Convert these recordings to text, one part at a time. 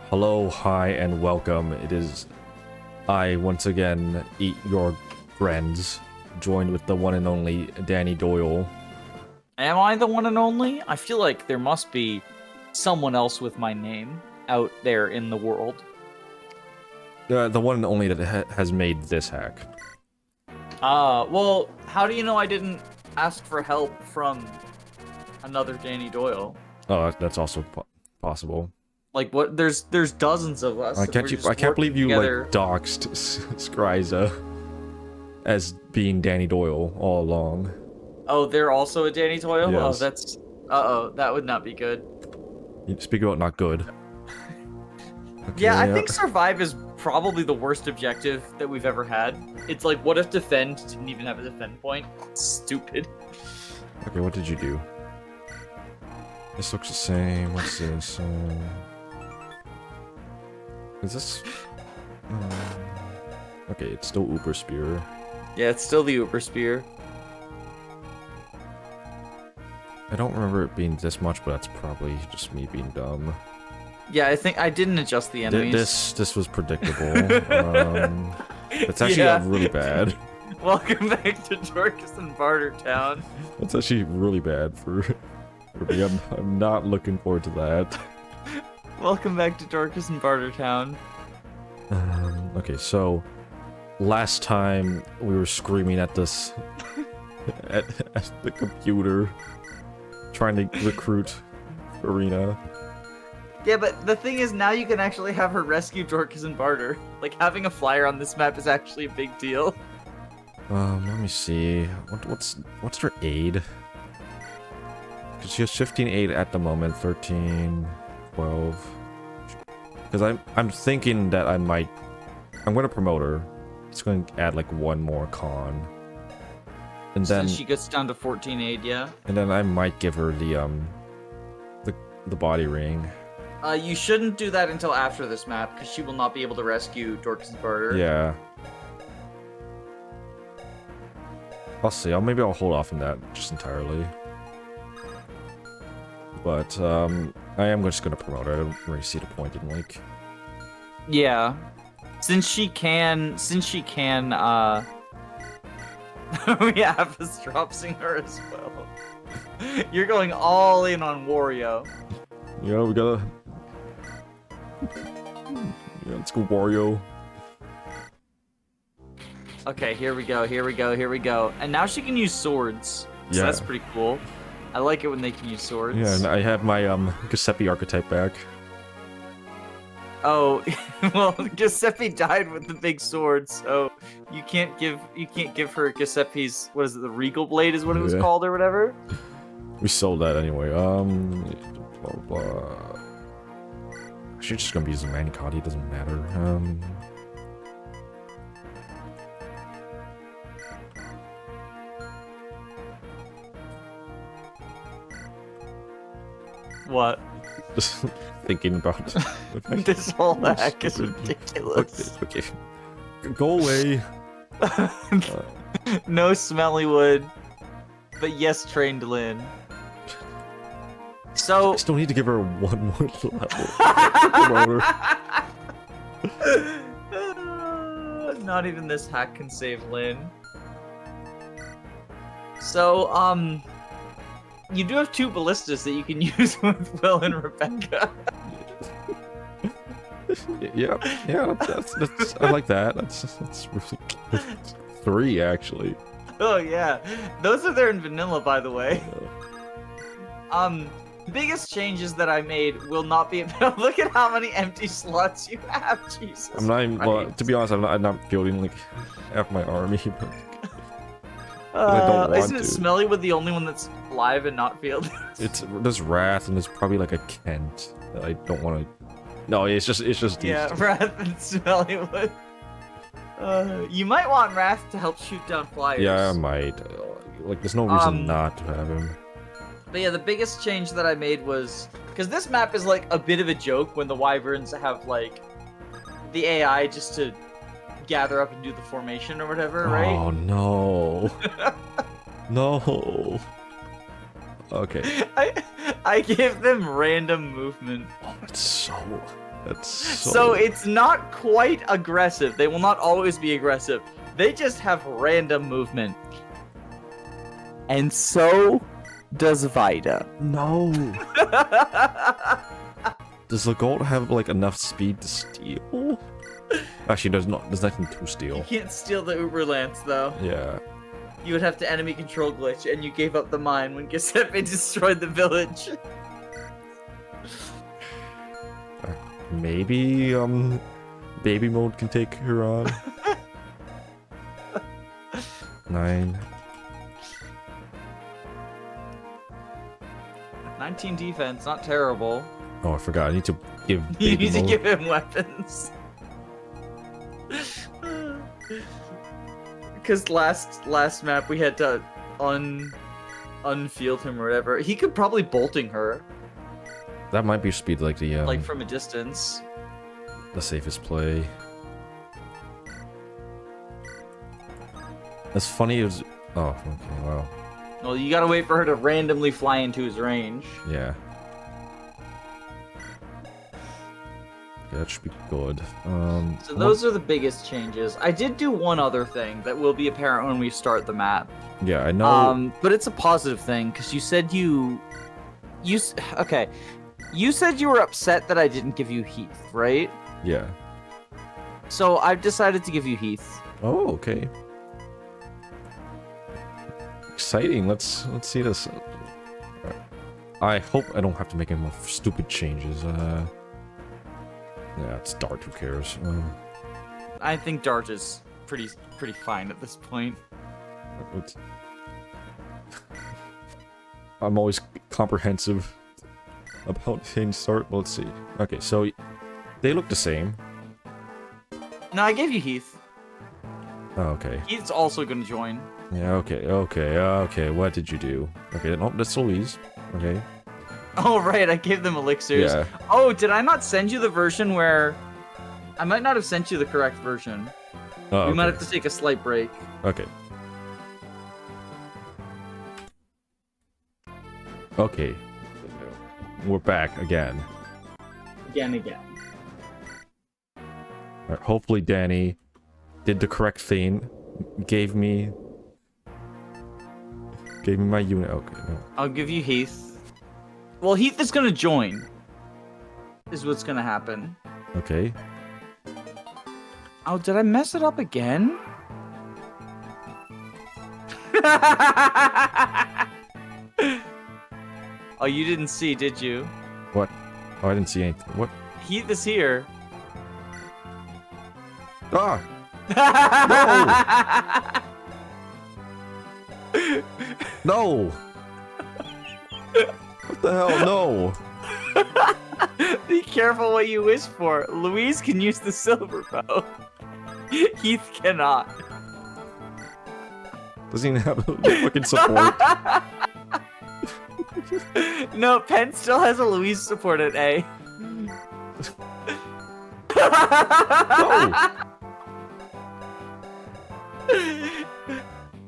Hello, hi, and welcome. It is I, once again, eat your friends, joined with the one and only Dani Doyle. Am I the one and only? I feel like there must be someone else with my name out there in the world. The one and only that has made this hack. Well, how do you know I didn't ask for help from another Dani Doyle? Oh, that's also possible. Like, what? There's dozens of us. I can't believe you together. like doxed Skryza as being Dani Doyle all along. Oh, they're also a Dani Doyle? Yes. Oh, that's... Uh-oh, that would not be good. You speak about not good. Okay, yeah, I think survive is probably the worst objective that we've ever had. It's like, what if defend didn't even have a defend point? Stupid. Okay, what did you do? This looks the same. What's this? Is this... okay, it's still Uber Spear. Yeah, it's still the Uber Spear. I don't remember it being this much, but that's probably just me being dumb. Yeah, I think I didn't adjust the enemies. This was predictable. It's actually really bad. Welcome back to Dorcas and Bartertown. That's actually really bad for me. I'm not looking forward to that. Welcome back to Dorcas and Bartertown. Okay, so last time we were screaming at this at the computer, trying to recruit Farina. Yeah, but the thing is, now you can actually have her rescue Dorcas and Barter. Like, having a flyer on this map is actually a big deal. Let me see. What's her aid? Because she has 15 aid at the moment, 13, 12. Because I'm thinking that I'm gonna promote her. It's going to add like one more con. And then so she gets down to 14 aid, yeah? And then I might give her the body ring. You shouldn't do that until after this map, because she will not be able to rescue Dorcas and Barter. Yeah. I'll see. Maybe I'll hold off on that just entirely. But I am just gonna promote her. I don't really see the point in like. Yeah, since she can, we have us dropsing her as well. You're going all in on Wario. Yeah, we gotta. Yeah, let's go Wario. Okay, here we go. And now she can use swords. So that's pretty cool. I like it when they can use swords. Yeah, and I have my Giuseppe archetype back. Oh, well, Giuseppe died with the big sword, so you can't give her Giuseppe's, what is it, the Regal Blade is what it was called or whatever? We sold that anyway. Blah, blah. She's just gonna be using Manicotti, it doesn't matter. What? Just thinking about this whole hack is ridiculous. Okay. Go away. No smelly wood, but yes, trained Lynn. So I still need to give her one more level. Not even this hack can save Lynn. So, you do have two ballistas that you can use with Will and Rebecca. yeah, that's I like that. That's really good. 3 actually. Oh yeah, those are there in vanilla, by the way. The biggest changes that I made will not be about. Look at how many empty slots you have, Jesus. I'm not even, well, to be honest, I'm not building like half my army. But I don't want isn't it Smelly with the only one that's live and not fielded? There's Wrath and there's probably like a Kent that I don't want to. No, it's just yeah, Wrath and Smelly wood. You might want Wrath to help shoot down flyers. Yeah, I might. Like, there's no reason not to have him. But yeah, the biggest change that I made was because this map is like a bit of a joke when the Wyverns have like the AI just to gather up and do the formation or whatever, right? Oh no. No. Okay. I give them random movement. Oh, That's So it's not quite aggressive. They will not always be aggressive. They just have random movement. And so does Vida. No. Does the gold have like enough speed to steal? Actually, there's not. There's nothing to steal. You can't steal the Uber Lance though. Yeah. You would have to enemy control glitch, and you gave up the mine when Giuseppe destroyed the village. Maybe baby mode can take her on. 9. 19 defense, not terrible. Oh, I forgot. I need to give. You Baby need to mode. give him weapons. Because last map we had to unfield him or whatever. He could probably bolting her, That might be speed like the like from a distance. the safest play. As funny as oh, okay, wow, Well, you gotta wait for her to randomly fly into his range. yeah. Okay, that should be good. So those are the biggest changes. I did do one other thing that will be apparent when we start the map. yeah, I know. But it's a positive thing because you said okay. You said you were upset that I didn't give you Heath, right? Yeah. So I've decided to give you Heath. Oh, okay. Exciting. Let's see this. I hope I don't have to make any more stupid changes. Yeah, it's Dart. Who cares? I think Dart is pretty fine at this point. It's- I'm always comprehensive about change start. But let's see. Okay, so they look the same. No, I gave you Heath. Oh, okay. Heath's also gonna join. Yeah. Okay. What did you do? Okay. No, that's Louise. Okay. Oh right, I gave them elixirs. Yeah. Oh, did I not send you the version where? I might not have sent you the correct version. Oh, We okay. might have to take a slight break. Okay. Okay. We're back again. Again. Alright, hopefully Dani did the correct thing. Gave me my unit. Okay, no. I'll give you Heath. Well, Heath is gonna join. Is what's gonna happen. Okay. Oh, did I mess it up again? Oh, you didn't see, did you? What? Oh, I didn't see anything. What? Heath is here. Ah! No! What the hell? No! Be careful what you wish for. Louise can use the silver bow. Heath cannot. Doesn't even have fucking support. No, Penn still has a Louise support at A.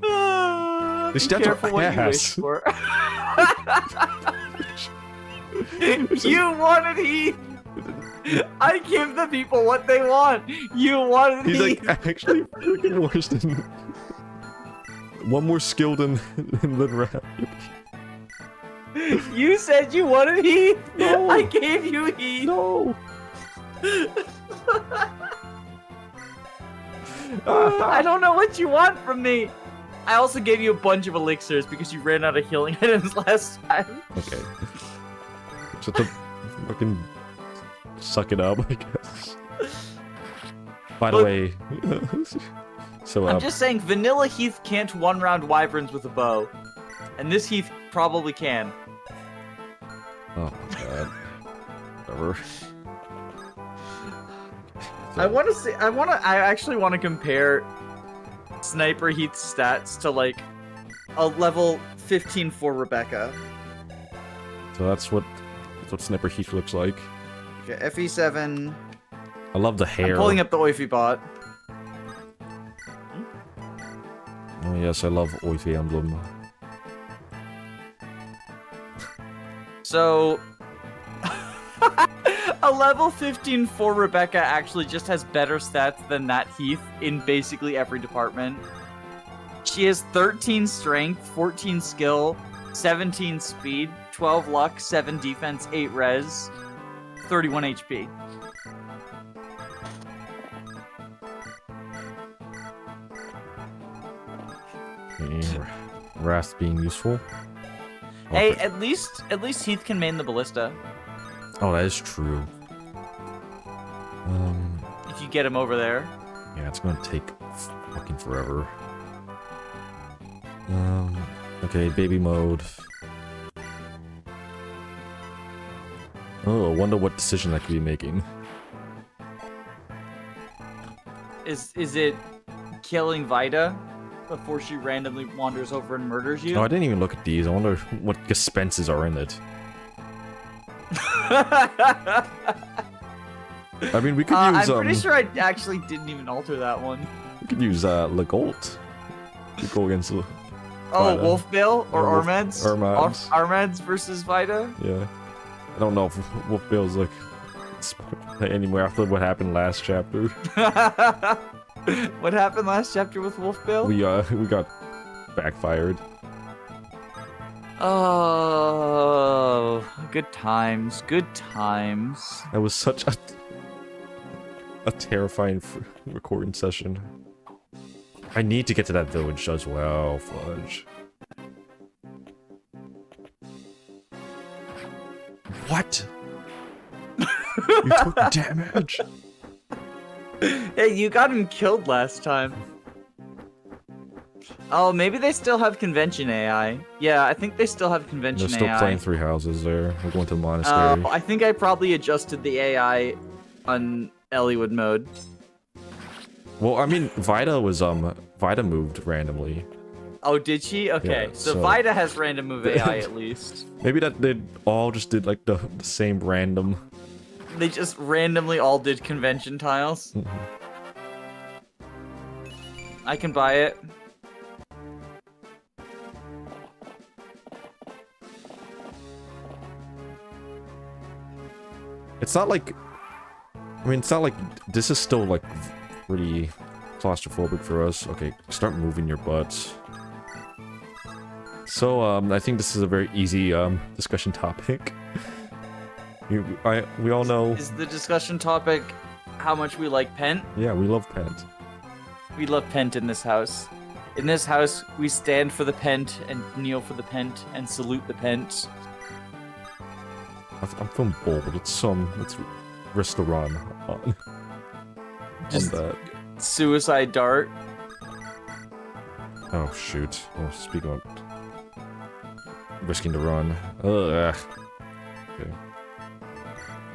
The Be stats are careful what you wish ass. for. You wanted Heath. I give the people what they want. You wanted He's Heath. like actually freaking worse than one more skill than rap. You said you wanted Heath. No. I gave you Heath. No. I don't know what you want from me. I also gave you a bunch of elixirs because you ran out of healing items last time. Okay. Just to fucking suck it up, I guess. By the Look, way, so I'm just saying, vanilla Heath can't one-round wyverns with a bow, and this Heath probably can. oh my god, whatever. I actually want to compare Sniper Heath's stats to like a level 15 for Rebecca. So that's what Sniper Heath looks like. Okay, FE7. I love the hair. I'm pulling up the Oify bot. Oh yes, I love Oify emblem. So A level 15 for Rebecca actually just has better stats than that Heath in basically every department. She has 13 strength, 14 skill, 17 speed, 12 luck, 7 defense, 8 res, 31 HP. Rast being useful. Hey, at least Heath can main the ballista. Oh, that is true. If you get him over there. Yeah, it's gonna take fucking forever. Okay, baby mode. Oh, I wonder what decision I could be making. Is it killing Vida before she randomly wanders over and murders you? Oh, I didn't even look at these. I wonder what expenses are in it. I mean, we could use. I'm pretty sure I actually didn't even alter that one. We could use Legault to go against. Oh, Wolfbill or Armads. Armads versus Vida? Yeah. I don't know if Wolfbill's like anywhere after what happened last chapter. What happened last chapter with Wolfbill? We got backfired. Oh, good times, good times. That was such a terrifying recording session. I need to get to that village as well, fudge. What? You took damage? Hey, you got him killed last time. Oh, maybe they still have convention AI. Yeah, I think they still have convention AI. They're still playing 3 houses there. We're going to the monastery. I think I probably adjusted the AI on Elliewood mode. Well, I mean, Vida moved randomly. Oh, did she? Okay, Yeah, so so- Vida has random move AI at least. Maybe that they all just did like the same random. They just randomly all did convention tiles. I can buy it. It's not like, I mean, it's not like this is still like pretty claustrophobic for us. Okay, start moving your butts. So I think this is a very easy discussion topic. We all know. Is the discussion topic how much we like Pent? Yeah, we love Pent. We love Pent in this house. In this house, we stand for the Pent and kneel for the Pent and salute the Pent. I'm feeling bold. Let's risk the run on Just that. suicide dart. Oh shoot. Oh, speaking of risking the run. Ugh. Okay.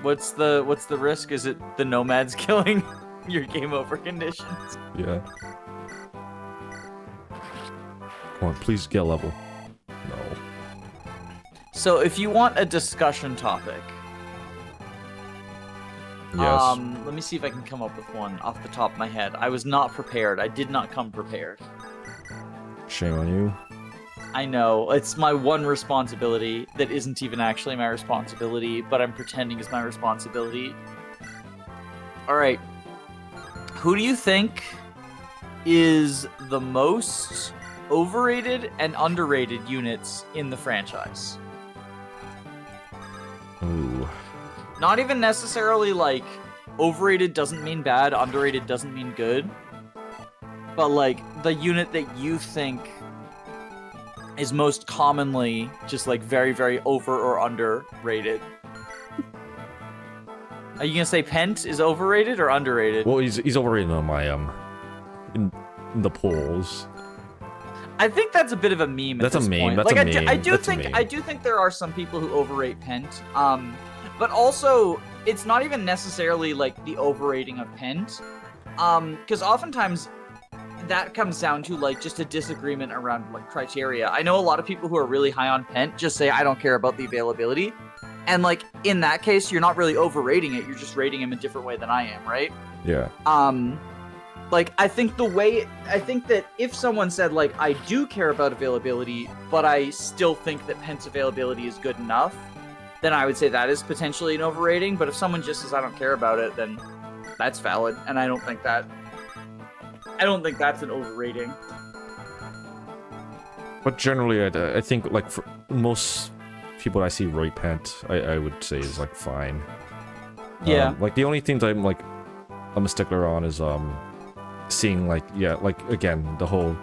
What's the risk? Is it the nomads killing your game over conditions? Yeah. Come on, please get a level. No. So if you want a discussion topic, Yes. let me see if I can come up with one off the top of my head. I was not prepared. I did not come prepared. Shame on you. I know, it's my one responsibility that isn't even actually my responsibility, but I'm pretending is my responsibility. Alright. Who do you think is the most overrated and underrated units in the franchise? Ooh. Not even necessarily like overrated doesn't mean bad, underrated doesn't mean good. But like the unit that you think is most commonly just like very, very over or underrated. Are you gonna say Pent is overrated or underrated? Well, he's overrated on my in the polls. I think that's a bit of a meme. That's at this a meme. Point. That's like, a meme. I do That's a think meme. I do think there are some people who overrate Pent. But also it's not even necessarily like the overrating of Pent. Because oftentimes that comes down to like just a disagreement around like criteria. I know a lot of people who are really high on Pent just say I don't care about the availability. And like in that case, you're not really overrating it. You're just rating him a different way than I am, right? Yeah. Like I think that if someone said like I do care about availability, but I still think that Pent's availability is good enough, then I would say that is potentially an overrating. But if someone just says I don't care about it, then that's valid, and I don't think that's an overrating. But generally, I think like for most people I see right pant, I would say is like fine. Yeah. Like the only things I'm a stickler on is seeing like again the whole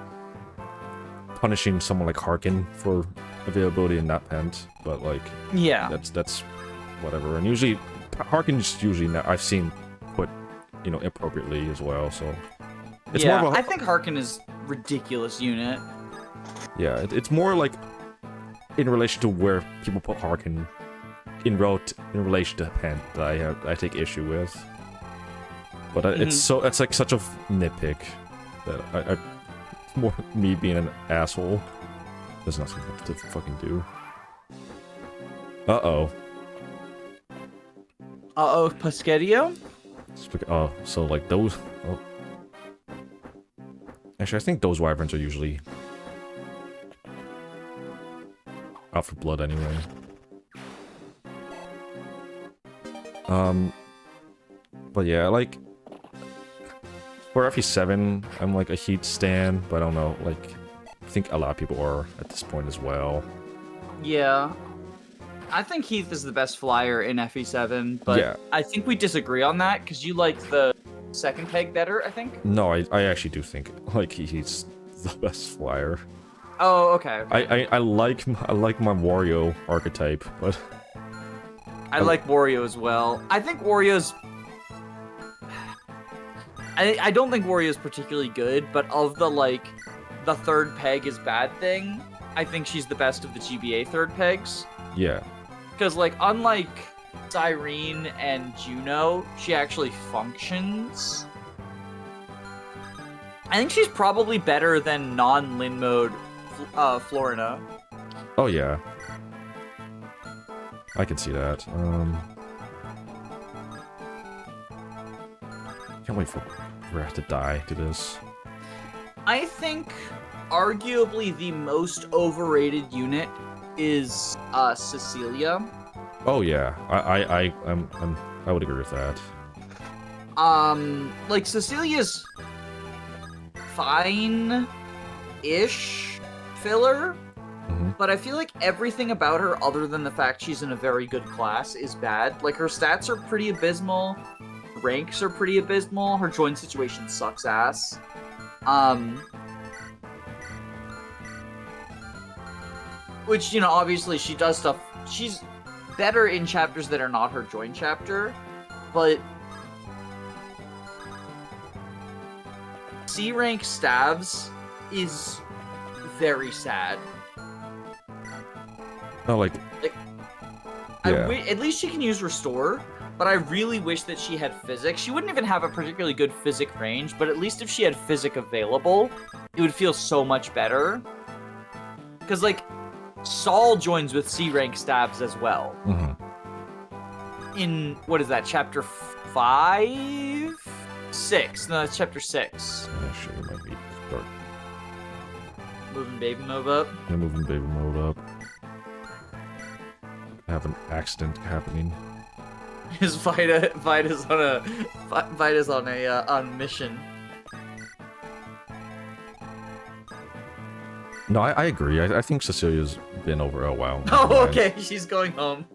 punishing someone like Harkin for availability in that pant, but like Yeah. that's whatever. And usually Harkin's usually I've seen put appropriately as well. So it's more of a, I think Harkin is ridiculous unit. yeah, it's more like in relation to where people put Harkin in relation to pant that I take issue with. But it's like such a nitpick that I it's more me being an asshole. There's nothing to fucking do. Uh-oh. Uh-oh, Paschedio? Oh, so like those... Oh. Actually, I think those wyverns are usually out for blood anyway. But yeah, like... For FE7, I'm like a Heath stan, but I don't know, like... I think a lot of people are at this point as well. Yeah. I think Heath is the best flyer in FE7, but Yeah. I think we disagree on that, because you like the second peg better, I think? No, I actually do think, like, he's the best flyer. Oh, okay. I like my Wario archetype, but... I like Wario as well. I think Wario's... I don't think Wario's particularly good, but of the, like, the third peg is bad thing, I think she's the best of the GBA third pegs. Yeah. Because, like, unlike Cyrene and Juno, she actually functions. I think she's probably better than non-Lin mode Florina. Oh, yeah. I can see that. Can't wait for Wrath to die to this. I think arguably the most overrated unit is Cecilia. Oh yeah, I would agree with that. Like Cecilia's fine-ish filler, but I feel like everything about her, other than the fact she's in a very good class, is bad. Like her stats are pretty abysmal, ranks are pretty abysmal, her join situation sucks ass. Which, obviously she does stuff. She's better in chapters that are not her join chapter, but C rank stabs is very sad. Oh, like yeah. At least she can use restore, but I really wish that she had physic. She wouldn't even have a particularly good physic range, but at least if she had physic available, it would feel so much better. Because, like, Saul joins with C-rank stabs as well. In, what is that, chapter 5? 6. No, that's chapter 6. Yeah, sure, it might be start. Moving baby mode up. Yeah, moving baby mode up. I have an accident happening. His Vida's on a mission. No, I agree. I think Cecilia's been over a while. Oh, okay. She's going home.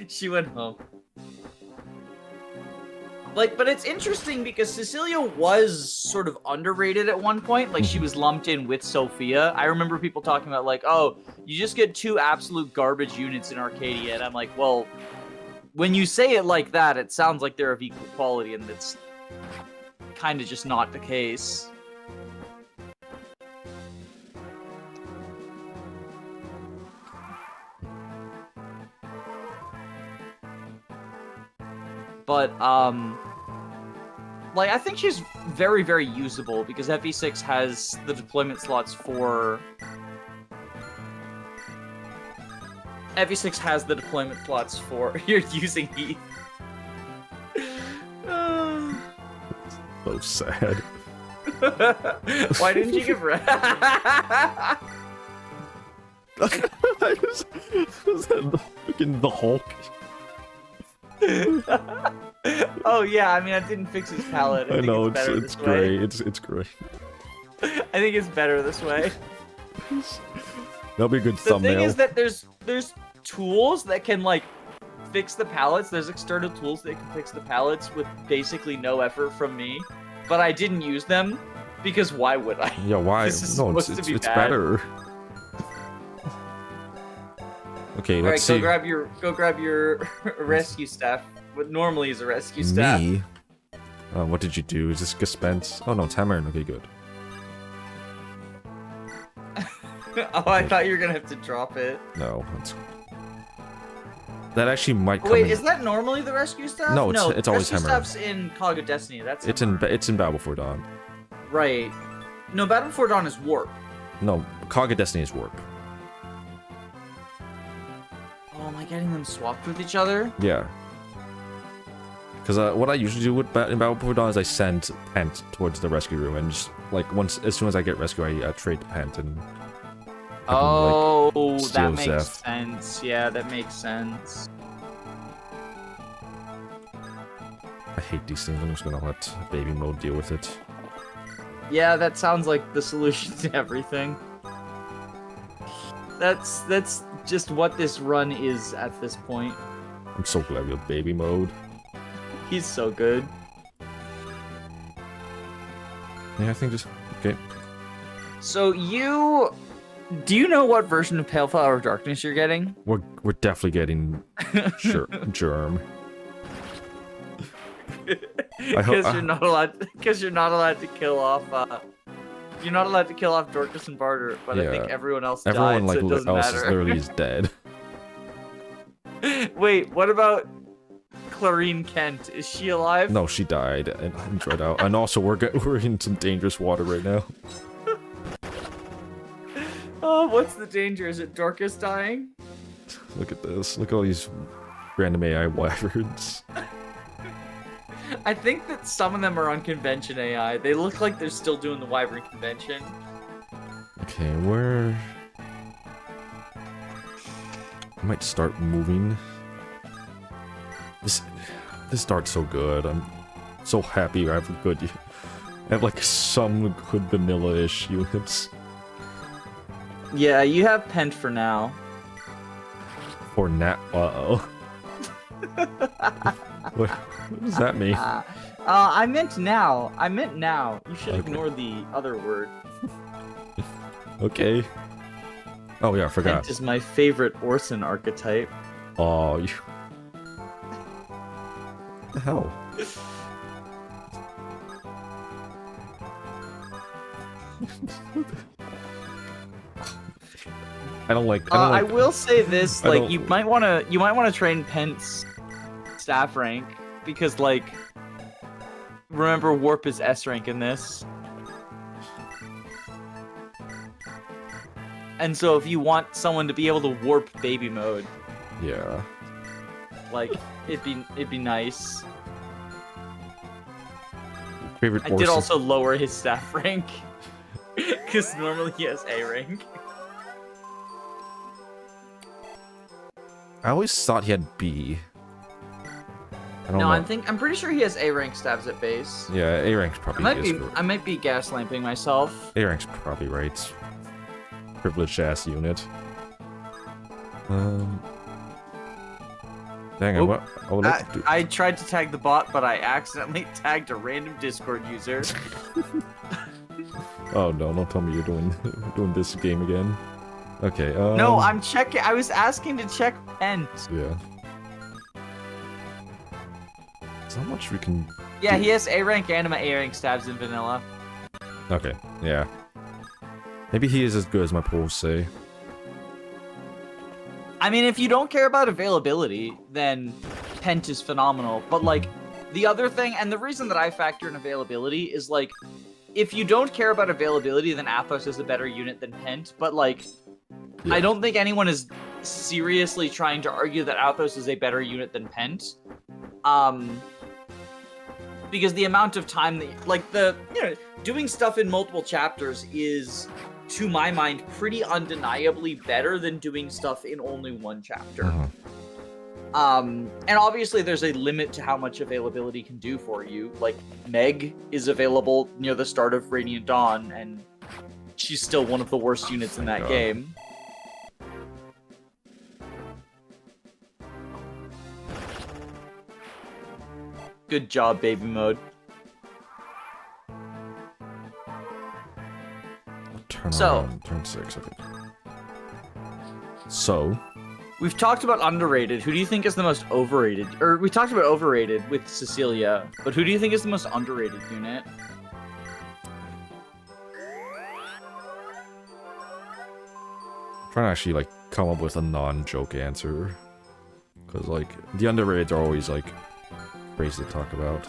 She went home. Like, but it's interesting because Cecilia was sort of underrated at one point. Like, she was lumped in with Sophia. I remember people talking about, like, oh, you just get two absolute garbage units in Arcadia. And I'm like, well, when you say it like that, it sounds like they're of equal quality, and that's kind of just not the case. But, like, I think she's very, very usable, because FE6 has the deployment slots for... FE6 has the deployment slots for... You're using Heath. So sad. Why didn't you give Is that fucking the Hulk? Oh yeah, I mean I didn't fix his palette. I know it's great. It's great. I think it's better this way. That'll be a good The thumbnail. thing is that there's tools that can like fix the palettes. There's external tools that can fix the palettes with basically no effort from me, but I didn't use them because why would I? Yeah, why? This is No, supposed to be it's bad. better. Okay, All let's right, see. go grab your rescue staff. What normally is a rescue staff. Me? What did you do? Is this Gespenst? Oh no, Tamarin. Okay, good. Oh, I thought you were gonna have to drop it. No, that actually might come Wait, in. is that normally the rescue staff? No, it's always rescue Hammer. staff's in Cog of Destiny. That's It's in Battle Before Dawn. right. No, Battle Before Dawn is warp. No, Cog of Destiny is warp. Oh, am I getting them swapped with each other? Yeah. Because what I usually do with in Battle Before Dawn is I send Pent towards the rescue room, and just like as soon as I get rescue, I trade the Pent and. have him, Oh, steal that makes Zeph. sense. Yeah, that makes sense. I hate these things. I'm just gonna let baby mode deal with it. Yeah, that sounds like the solution to everything. That's just what this run is at this point. I'm so glad we have baby mode. He's so good. Yeah, I think just okay. So do you know what version of Pale Flower of Darkness you're getting? We're definitely getting germ. Because you're not allowed. Because you're not allowed to kill off. You're not allowed to kill off Dorcas and Barter, but I think Yeah. everyone else Everyone died, so it doesn't else is matter. literally is dead. Wait, what about Clarine Kent? Is she alive? No, she died and dried out. And also, we're in some dangerous water right now. Oh, what's the danger? Is it Dorcas dying? Look at this. Look at all these random AI wyverns. I think that some of them are on convention AI. They look like they're still doing the Wyvern convention. Okay, where? I might start moving. This starts so good. I'm so happy I have I have like some good vanilla-ish units. Yeah, you have Pent for now. Or nat. Uh-oh. What does that mean? I meant now. I meant now. You should Okay. ignore the other word. Okay. Oh yeah, I forgot. Pent is my favorite Orson archetype. Oh, you. What the hell? I don't like. I will say this: I like, don't- you might want to train Pent's staff rank because, like, remember Warp is S rank in this, and so if you want someone to be able to warp baby mode, Yeah. like, it'd be nice. Favorite I Orson. did also lower his staff rank because normally he has A rank. I always thought he had B. I don't No, know. I'm pretty sure he has A rank stabs at base. Yeah, A rank's probably I might be gaslamping myself. A rank's probably right. Privileged ass unit. Dang, Oop. I would like to do. I tried to tag the bot, but I accidentally tagged a random Discord user. Oh no! Don't tell me you're doing this game again. Okay. No, I'm checking. I was asking to check Pent. Yeah. There's not much we can. Yeah, he has A rank anima, A rank stabs in vanilla. Okay. Yeah. Maybe he is as good as my polls say. I mean, if you don't care about availability, then Pent is phenomenal. But like, the other thing, and the reason that I factor in availability is like, if you don't care about availability, then Athos is a better unit than Pent. But like, Yeah. I don't think anyone is seriously trying to argue that Athos is a better unit than Pent. Because the amount of time that, like, doing stuff in multiple chapters is to my mind, pretty undeniably better than doing stuff in only one chapter. And obviously there's a limit to how much availability can do for you. Like, Meg is available near the start of Radiant Dawn, and she's still one of the worst units in that game. Good job, baby mode. Turn So- on, turn 6, okay. So, We've talked about underrated. Who do you think is the most overrated? Or we talked about overrated with Cecilia, but who do you think is the most underrated unit? I'm trying to actually, like, come up with a non-joke answer. Because, like, the underrated are always, like, crazy to talk about.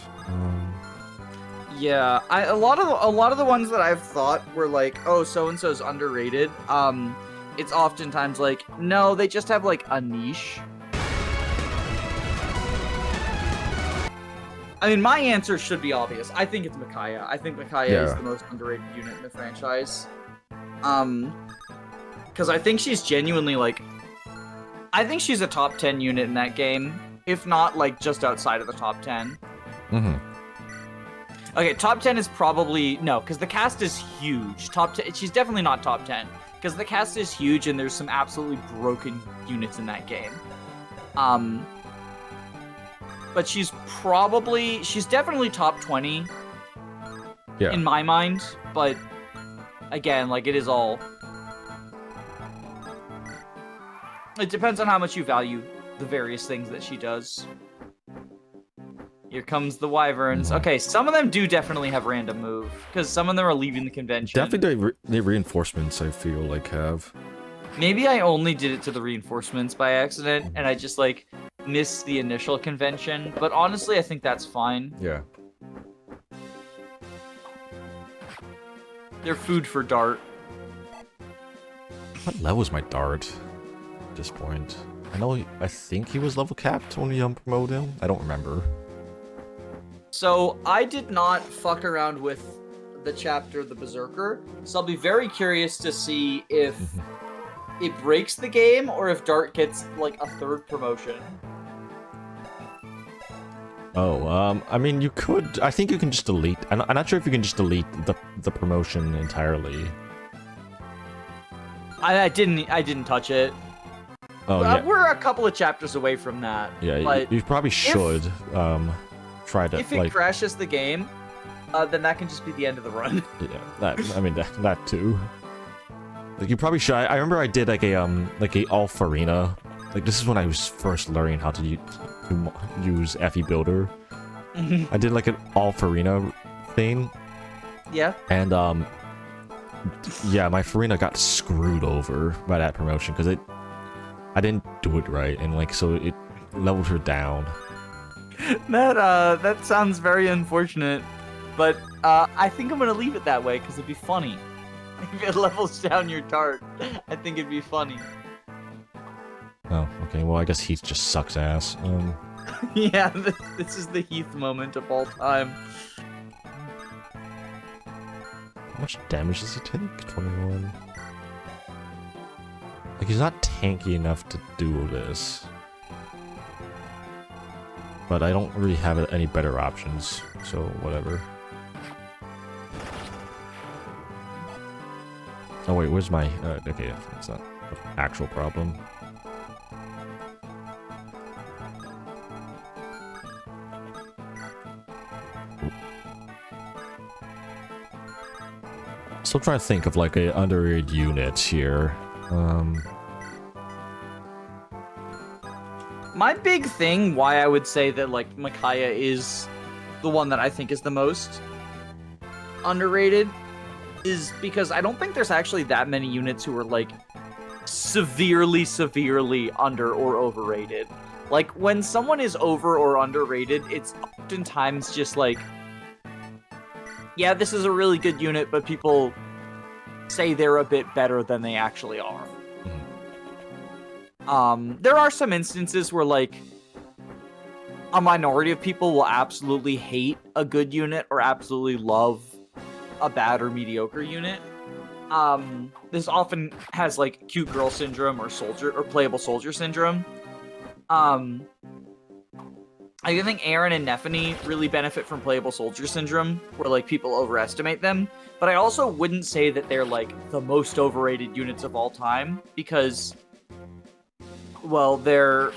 Yeah, a lot of the ones that I've thought were like, oh, so and so's underrated. It's oftentimes like, no, they just have like a niche. I mean, my answer should be obvious. I think it's Micaiah. I think Micaiah is the most underrated unit in the franchise. Because I think she's genuinely like, I think she's a top 10 unit in that game, if not like just outside of the top 10. Okay, top 10 is probably no, because the cast is huge. Top 10, she's definitely not top 10 because the cast is huge and there's some absolutely broken units in that game. But she's definitely top 20. Yeah. In my mind, but again, like it is all. It depends on how much you value the various things that she does. Here comes the wyverns. Okay, some of them do definitely have random move, because some of them are leaving the convention. Definitely the reinforcements, I feel like, have. Maybe I only did it to the reinforcements by accident, and I just, like, missed the initial convention. But honestly, I think that's fine. Yeah. They're food for Dart. What level is my Dart at this point? I think he was level capped when we promoted him. I don't remember. So, I did not fuck around with the chapter The Berserker, so I'll be very curious to see if it breaks the game or if Dart gets, like, a third promotion. Oh, I mean, you could... I think you can just delete... I'm not sure if you can just delete the promotion entirely. I didn't touch it. Oh, yeah. We're a couple of chapters away from that. Yeah, but you probably should try to, if it like... crashes the game, then that can just be the end of the run. Yeah, that too. Like, you probably should... I remember I did, like, a all Farina. Like, this is when I was first learning how to use FE Builder. I did, like, an all Farina thing. Yeah. And, yeah, my Farina got screwed over by that promotion, because I didn't do it right, and, like, so it leveled her down. That sounds very unfortunate, but I think I'm gonna leave it that way because it'd be funny. If it levels down your Dart, I think it'd be funny. Oh, okay. Well, I guess Heath just sucks ass. Yeah, this is the Heath moment of all time. How much damage does he take? 21. Like, he's not tanky enough to do this. But I don't really have any better options, so whatever. Oh wait, where's my... okay, that's not an actual problem. Still trying to think of, like, a underrated unit here. My big thing, why I would say that, like, Micaiah is the one that I think is the most underrated, is because I don't think there's actually that many units who are, like, severely under or overrated. Like, when someone is over or underrated, it's oftentimes just like, yeah, this is a really good unit, but people say they're a bit better than they actually are. There are some instances where, like, a minority of people will absolutely hate a good unit or absolutely love a bad or mediocre unit. this often has like cute girl syndrome or playable soldier syndrome. I think Aaron and Nephany really benefit from playable soldier syndrome, where like people overestimate them. But I also wouldn't say that they're like the most overrated units of all time, because, well, they're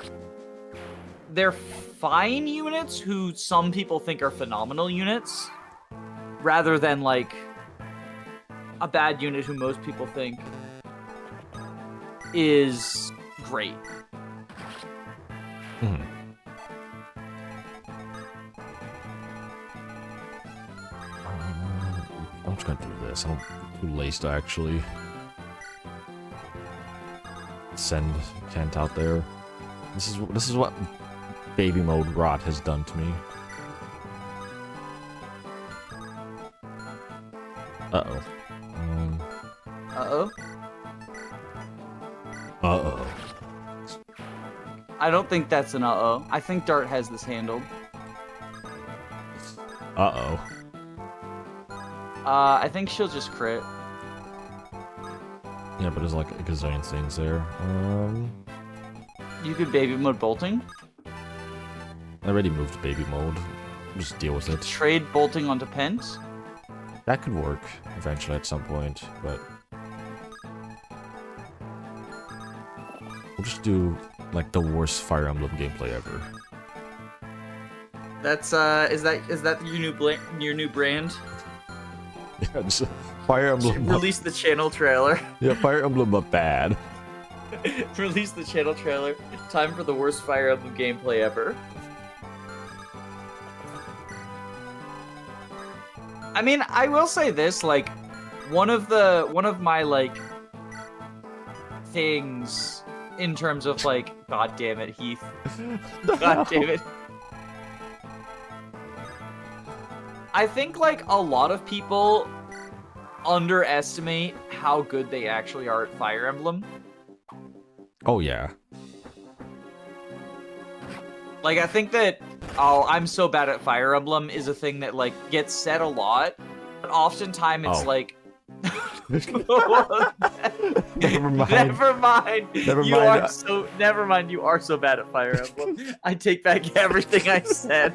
fine units who some people think are phenomenal units, rather than like a bad unit who most people think is great. Hmm. I'm just gonna do this. I'm too lazy to actually send Kent out there. This is what baby mode rot has done to me. Uh-oh. Uh-oh? Uh-oh. I don't think that's an uh-oh. I think Dart has this handled. Uh-oh. I think she'll just crit. Yeah, but there's like a gazillion things there. You could baby mode bolting. I already moved to baby mode. Just deal with it. Trade bolting onto pens. That could work eventually at some point, but we'll just do like the worst Fire Emblem gameplay ever. That's is that your new brand? Yeah, just Fire Emblem. Release the channel trailer. Yeah, Fire Emblem but bad. Release the channel trailer. Time for the worst Fire Emblem gameplay ever. I mean, I will say this, like, one of my like things in terms of like, god damn it, Heath. God damn it. I think like a lot of people underestimate how good they actually are at Fire Emblem. Oh yeah. Like, I think that, oh, I'm so bad at Fire Emblem is a thing that, like, gets said a lot, but oftentimes it's like... Never mind. Never mind. Never You mind. are so... Never mind, you are so bad at Fire Emblem. I take back everything I said.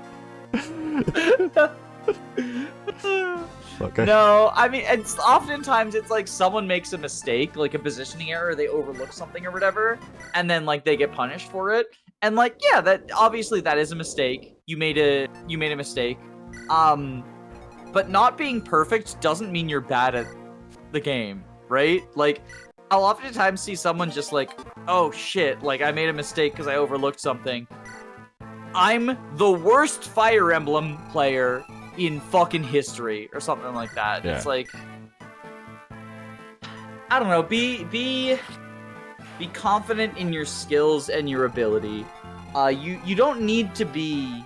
Okay. No, I mean, it's oftentimes it's like someone makes a mistake, like a positioning error, they overlook something or whatever, and then like they get punished for it. And like, yeah, that obviously that is a mistake. You made a mistake. But not being perfect doesn't mean you're bad at the game, right? Like, I'll oftentimes see someone just like, oh shit, like I made a mistake because I overlooked something. I'm the worst Fire Emblem player in fucking history, or something like that. Yeah. It's like, I don't know, be confident in your skills and your ability. You don't need to be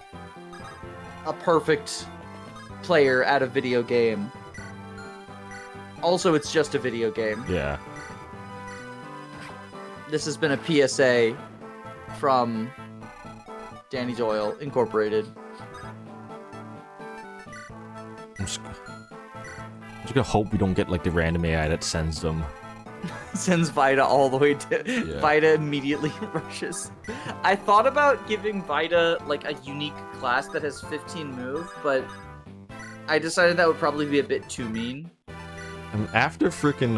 a perfect player at a video game. Also, it's just a video game. Yeah. This has been a PSA from Dani Doyle Incorporated. I'm just gonna hope we don't get like the random AI that sends them. Sends Vida all the way to... Yeah. Vida immediately rushes. I thought about giving Vida, like, a unique class that has 15 move, but I decided that would probably be a bit too mean. And after freaking,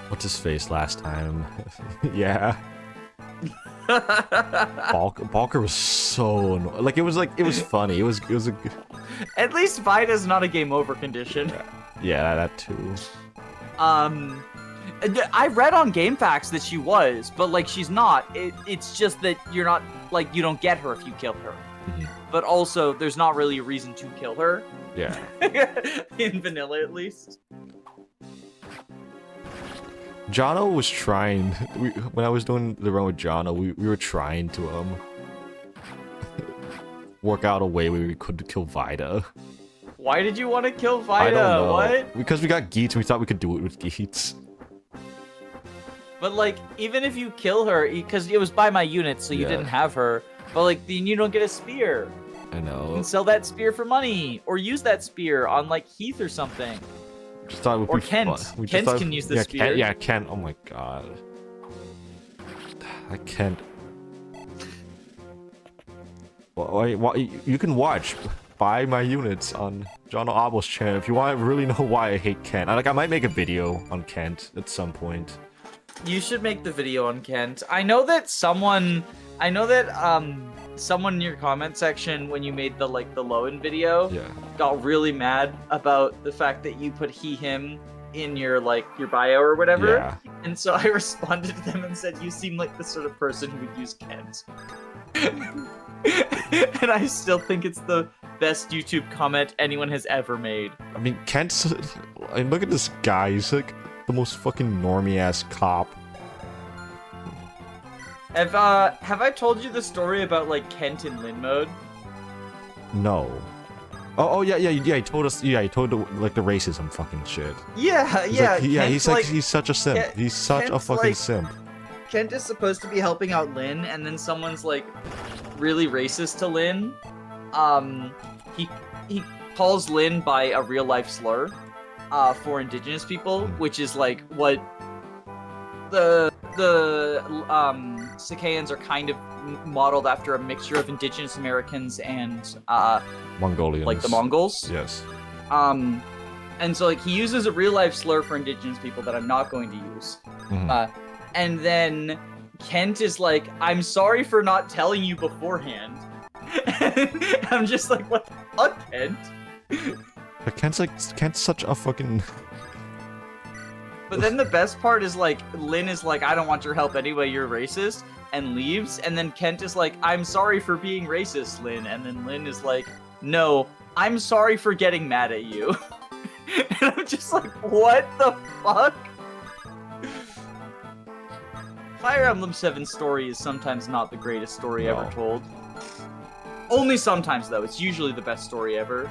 what's his face last time? Yeah. Balker was so annoying. Like, it was funny. It was a good... At least Vida's not a game over condition. Yeah, that too. I read on GameFAQs that she was, but like she's not. It's just that you're not, like, you don't get her if you kill her. Mm-hmm. But also, there's not really a reason to kill her. Yeah. In vanilla, at least. Jono was trying. When I was doing the run with Jono, we were trying to work out a way where we could kill Vida. Why did you want to kill Vida? I don't know. What? Because we got Geets and we thought we could do it with Geets. But like, even if you kill her, because it was by my unit, so you Yeah. didn't have her. But like, then you don't get a spear. I You know. can sell that spear for money, or use that spear on like Heath or something. Just thought it would Or be Kent. fun. We just Kent thought- can use the yeah, spear. Yeah, Kent. Oh my god. I can't. Well, you can watch Buy My Units on John Abel's channel if you want to really know why I hate Kent. I might make a video on Kent at some point. You should make the video on Kent. I know that someone in your comment section when you made the Lowen video got really mad about the fact that you put him in your bio or whatever. Yeah. And so I responded to them and said, you seem like the sort of person who would use Kent. And I still think it's the best YouTube comment anyone has ever made. I mean, Kent's... I mean, look at this guy. He's like the most fucking normie-ass cop. Have I told you the story about Kent in Lin mode? No. Oh yeah. He told us. Yeah, he told the racism fucking shit. Yeah. He's such a simp. He's such a fucking simp. Kent is supposed to be helping out Lin, and then someone's really racist to Lin. He calls Lin by a real life slur, for indigenous people, which is what the Sakaans are kind of modeled after a mixture of indigenous Americans and Mongolians. the Mongols. Yes. And so he uses a real life slur for indigenous people that I'm not going to use. Mm-hmm. And then Kent is I'm sorry for not telling you beforehand. I'm just what the fuck, Kent? But Kent's such a fucking... But then the best part is Lin is I don't want your help anyway, you're racist, and leaves, and then Kent is I'm sorry for being racist, Lin, and then Lin is no, I'm sorry for getting mad at you. And I'm just what the fuck? Fire Emblem 7's story is sometimes not the greatest story ever told. Only sometimes, though. It's usually the best story ever.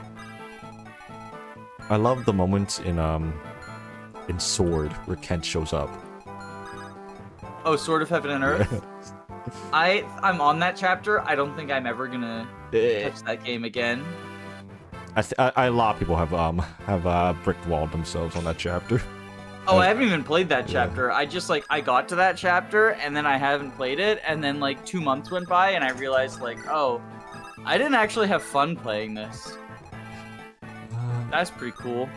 I love the moments in Sword where Kent shows up. Oh, Sword of Heaven and Earth? I'm on that chapter. I don't think I'm ever gonna touch that game again. A lot of people have brick walled themselves on that chapter. Oh, I haven't even played that chapter. I just I got to that chapter and then I haven't played it, and then 2 months went by and I realized oh, I didn't actually have fun playing this. That's pretty cool.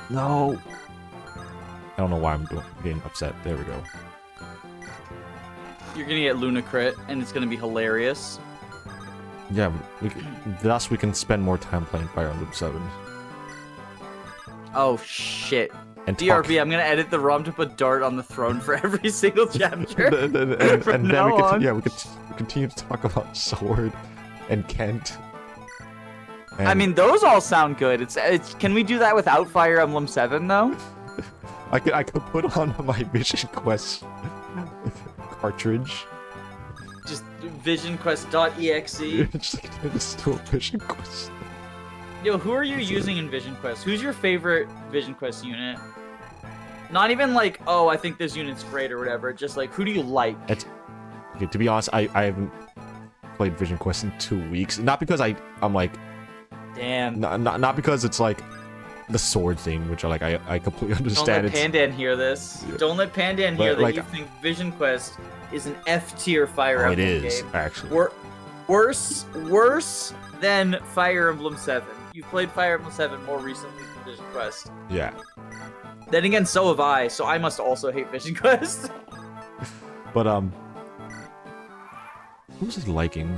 No. I don't know why I'm getting upset. There we go. You're gonna get Luna crit, and it's gonna be hilarious. Yeah, thus we can spend more time playing Fire Emblem 7. Oh shit. And DRB, I'm gonna edit the ROM to put Dart on the throne for every single chapter. and then we could continue to talk about Sword and Kent. And I mean, those all sound good. It's can we do that without Fire Emblem 7 though? I could put on my Vision Quest cartridge. Just visionquest.exe. Just do a Vision Quest. Yo, who are you using in Vision Quest? Who's your favorite Vision Quest unit? Not even oh, I think this unit's great or whatever. Just who do you like? Okay, to be honest, I haven't played Vision Quest in 2 weeks. Not because I'm damn. Not because it's the sword thing, which I completely understand. Don't let Pandan hear this. Yeah. Don't let Pandan hear that you think Vision Quest is an F tier Fire Emblem game. It is, actually. Worse than Fire Emblem 7. You've played Fire Emblem 7 more recently than Vision Quest. Yeah. Then again, so have I, so I must also hate Vision Quest. But, who's he liking?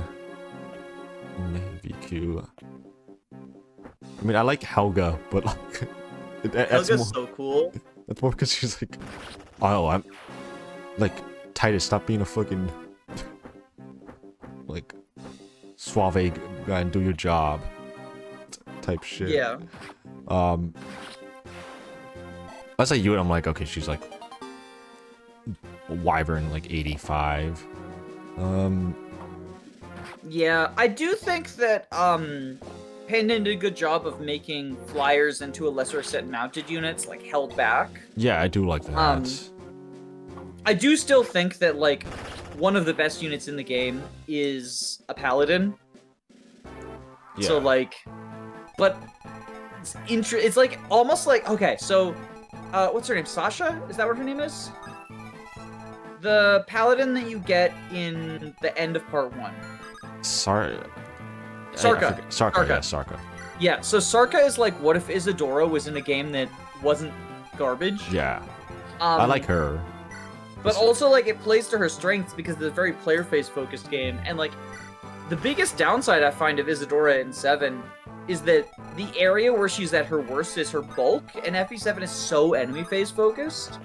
VQ. I mean, I like Helga, but Helga's so cool. That's more because she's oh, I'm Titus, stop being a fucking suave guy and do your job type shit. Yeah. As I do it, I'm okay, she's Wyvern 85. Yeah, I do think that Pandan did a good job of making flyers into a lesser extent mounted units held back. Yeah, I do like that. I do still think that one of the best units in the game is a paladin. Yeah. So but it's like almost like, okay, so what's her name? Sasha? Is that what her name is? The paladin that you get in the end of part 1. Sarka. Sarka. Yeah, so Sarka is like, what if Isadora was in a game that wasn't garbage? Yeah. I like her. But also, like, it plays to her strengths because it's a very player-face focused game. And, like, the biggest downside I find of Isadora in 7 is that the area where she's at her worst is her bulk, and FE7 is so enemy phase focused.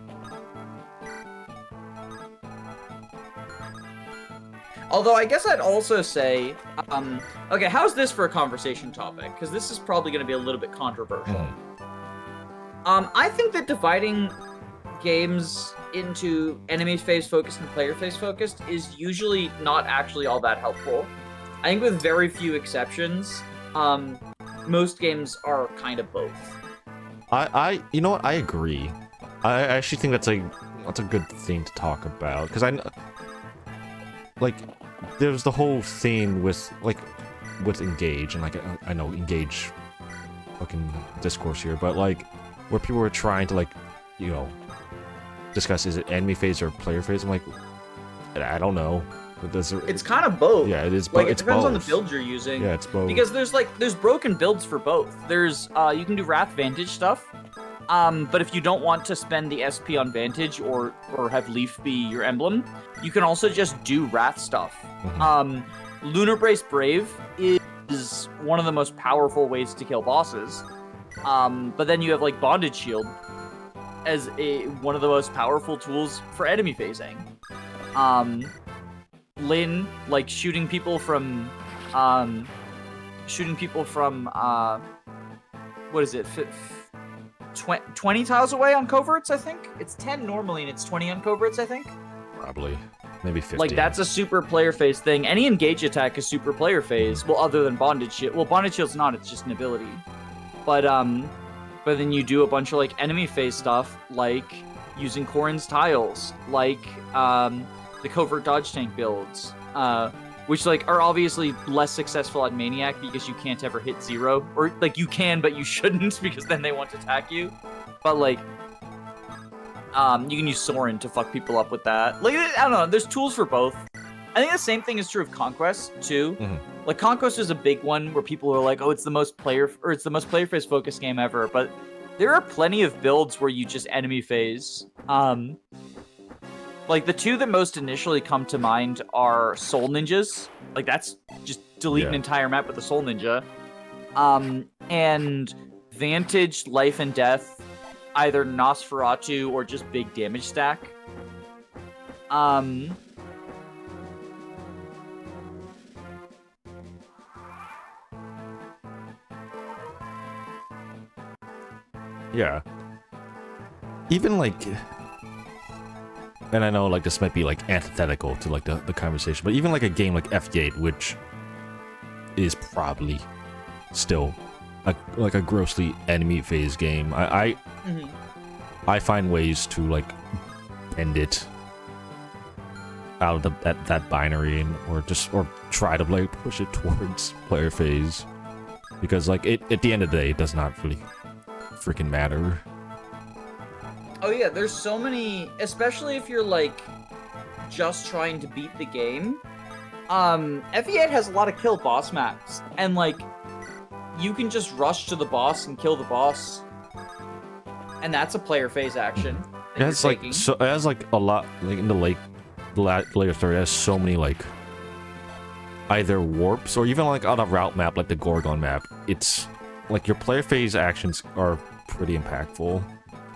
Although I guess I'd also say, okay, how's this for a conversation topic? Because this is probably going to be a little bit controversial. I think that dividing games into enemy phase focused and player phase focused is usually not actually all that helpful. I think with very few exceptions, most games are kind of both. You know what? I agree. I actually think that's a good thing to talk about, because like, there's the whole thing with Engage, and like, I know Engage fucking discourse here, but like, where people were trying to, like, you know, discuss, is it enemy phase or player phase? I'm like, I don't know. It's kind of both. Yeah, it is both. Like, it depends on the build you're using. Yeah, it's both. Because there's broken builds for both. There's you can do Wrath Vantage stuff, but if you don't want to spend the SP on Vantage or have Leaf be your emblem, you can also just do Wrath stuff. Lunar Brace Brave is one of the most powerful ways to kill bosses. But then you have like Bondage Shield as one of the most powerful tools for enemy phasing. Lin, like shooting people from what is it? 20 tiles away on coverts, I think. It's 10 normally and it's 20 on coverts, I think. Probably. Maybe 50. Like, that's a super player phase thing. Any engage attack is super player phase. Well, other than Bondage Shield. Well, Bondage Shield's not, it's just an ability. But then you do a bunch of, like, enemy phase stuff, like using Corrin's tiles, like, the covert dodge tank builds, which, like, are obviously less successful on Maniac because you can't ever hit 0. Or, like, you can, but you shouldn't because then they want to attack you. But, like, you can use Sorin to fuck people up with that. Like, I don't know, there's tools for both. I think the same thing is true of Conquest, too. Like, Conquest is a big one where people are like, oh, it's the most player phase focused game ever, but there are plenty of builds where you just enemy phase. Like, the two that most initially come to mind are Soul Ninjas. Like, that's just delete an entire map with a Soul Ninja. And Vantage, Life and Death, either Nosferatu or just big damage stack. Yeah. Even, like... And I know, like, this might be, like, antithetical to, like, the conversation, but even, like, a game like F8, which is probably still, a grossly enemy phase game, I find ways to, like, bend it out of that binary, or try to, like, push it towards player phase. Because, like, at the end of the day, it does not really freaking matter. Oh yeah, there's so many, especially if you're, like, just trying to beat the game. FE8 has a lot of kill boss maps, and, like, you can just rush to the boss and kill the boss, and that's a player phase action. It has, like, a lot, like, in the later story, it has so many, like, either warps, or even, like, on a route map, like the Gorgon map, it's, like, your player phase actions are pretty impactful,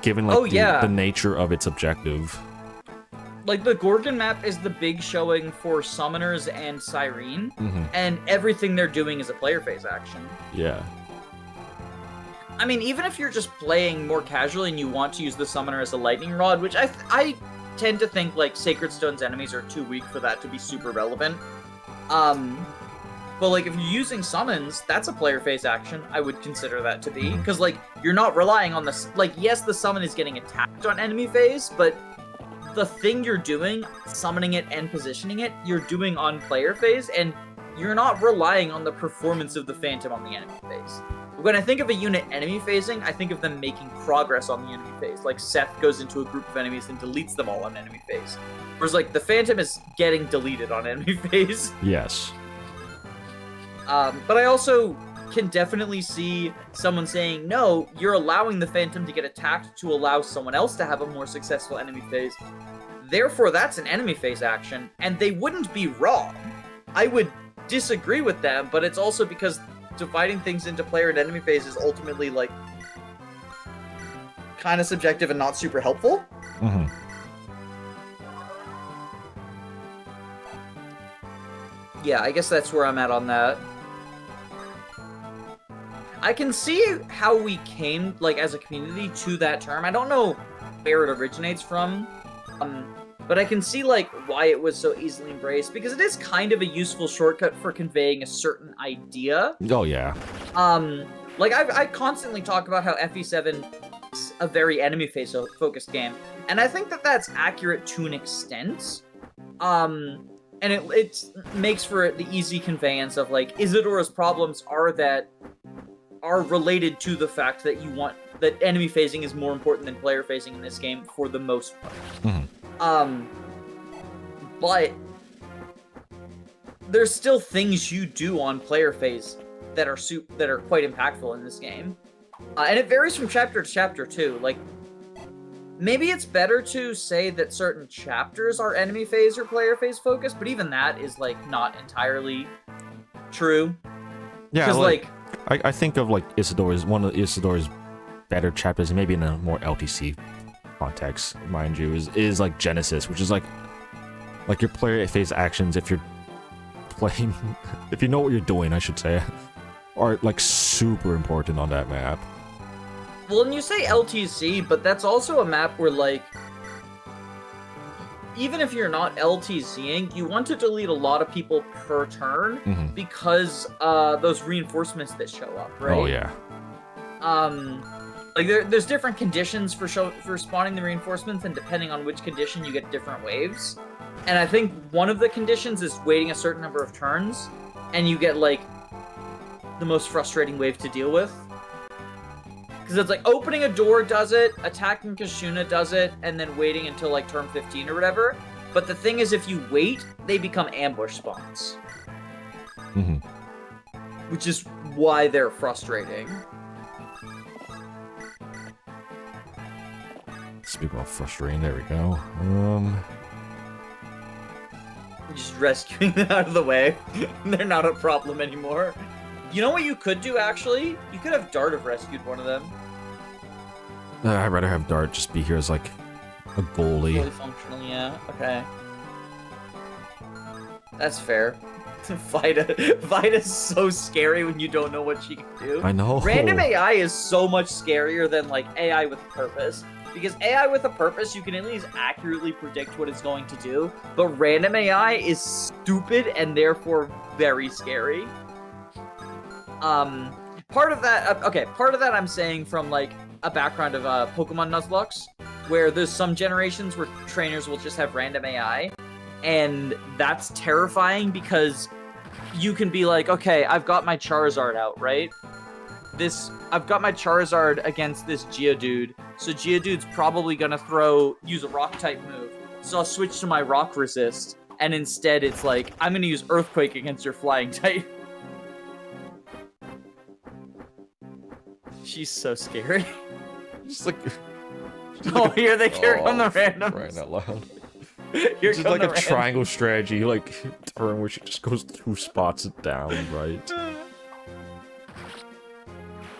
given, like, the nature of its objective. Like, the Gorgon map is the big showing for Summoners and Cyrene, and everything they're doing is a player phase action. Yeah. I mean, even if you're just playing more casually and you want to use the Summoner as a lightning rod, which I tend to think, like, Sacred Stone's enemies are too weak for that to be super relevant. But, like, if you're using summons, that's a player phase action. I would consider that to be. Because, like, you're not relying on this. Like, yes, the summon is getting attacked on enemy phase, but the thing you're doing, summoning it and positioning it, you're doing on player phase, and you're not relying on the performance of the Phantom on the enemy phase. When I think of a unit enemy phasing, I think of them making progress on the enemy phase. Like Seth goes into a group of enemies and deletes them all on enemy phase. Whereas like the Phantom is getting deleted on enemy phase. Yes. But I also can definitely see someone saying, no, you're allowing the Phantom to get attacked to allow someone else to have a more successful enemy phase. Therefore, that's an enemy phase action, and they wouldn't be wrong. I would disagree with them, but it's also because dividing things into player and enemy phase is ultimately, like, kind of subjective and not super helpful. Mm-hmm. Yeah, I guess that's where I'm at on that. I can see how we came, like, as a community to that term. I don't know where it originates from, but I can see, like, why it was so easily embraced, because it is kind of a useful shortcut for conveying a certain idea. Oh, yeah. Like, I constantly talk about how FE7 is a very enemy phase-focused game, and I think that that's accurate to an extent. And it makes for the easy conveyance of, like, Isidora's problems are related to the fact that that enemy phasing is more important than player phasing in this game for the most part. Mm-hmm. But there's still things you do on player phase that are quite impactful in this game. And it varies from chapter to chapter too. Like, maybe it's better to say that certain chapters are enemy phase or player phase focused, but even that is, like, not entirely true. Yeah, because like I think of, like, one of Isidora's better chapters, maybe in a more LTC context, mind you, is like Genesis, which is like your player phase actions, if you're playing, if you know what you're doing, I should say, are, like, super important on that map. Well, and you say LTC, but that's also a map where, like, even if you're not LTCing, you want to delete a lot of people per turn, Mm-hmm. because those reinforcements that show up, right? Oh, yeah. Like, there's different conditions for spawning the reinforcements, and depending on which condition, you get different waves. And I think one of the conditions is waiting a certain number of turns, and you get, like, the most frustrating wave to deal with. Because it's like, opening a door does it, attacking Kashuna does it, and then waiting until, like, turn 15 or whatever. But the thing is, if you wait, they become ambush spawns. Mm-hmm. Which is why they're frustrating. Speak about frustrating, there we go. Just rescuing them out of the way. They're not a problem anymore. You know what you could do, actually? You could have Dart have rescued one of them. I'd rather have Dart just be here as, like, a goalie. Fully functional, yeah. Okay. That's fair. Vida's so scary when you don't know what she can do. I know. Random AI is so much scarier than, like, AI with a purpose. Because AI with a purpose, you can at least accurately predict what it's going to do. But random AI is stupid and therefore very scary. Part of that I'm saying from, like, a background of Pokemon Nuzlocke, where there's some generations where trainers will just have random AI, and that's terrifying because you can be like, okay, I've got my Charizard out, right? I've got my Charizard against this Geodude, so Geodude's probably gonna use a Rock-type move, so I'll switch to my Rock Resist, and instead it's like, I'm gonna use Earthquake against your Flying type. She's so scary. Just like... Oh, here they carry on the randoms. Right out loud. Here It's just come like the a triangle strategy, like, turn where she just goes 2 spots down, right?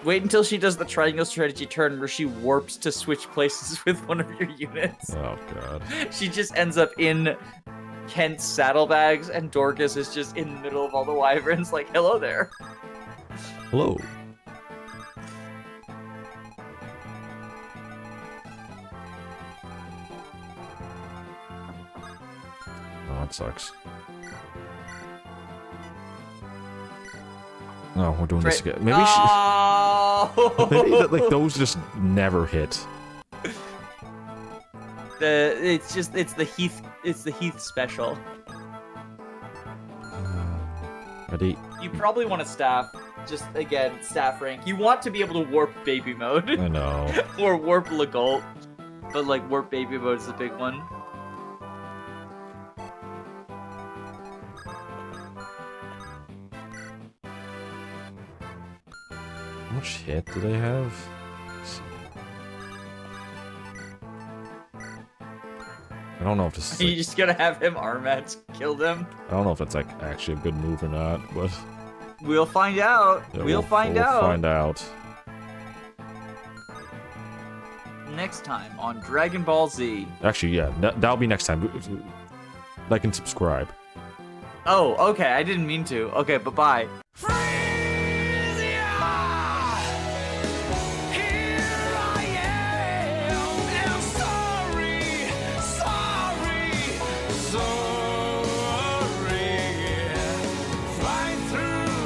Wait until she does the triangle strategy turn where she warps to switch places with one of your units. Oh, God. She just ends up in Kent's saddlebags, and Dorcas is just in the middle of all the wyverns like, hello there. Hello. Oh, that sucks. Oh, we're doing this again. Maybe maybe like those just never hit. It's the Heath special. Ready? You probably want to staff. Just again, staff rank. You want to be able to warp baby mode. I know. Or warp Legault. But like warp baby mode is the big one. How much hit do they have? I don't know if this is You like, just gotta have him armats kill them. I don't know if it's like actually a good move or not, but We'll find out. yeah, we'll find we'll out. find out. Next time on Dragon Ball Z. Actually, yeah, that'll be next time. Like and subscribe. Oh, okay. I didn't mean to. Okay, bye-bye.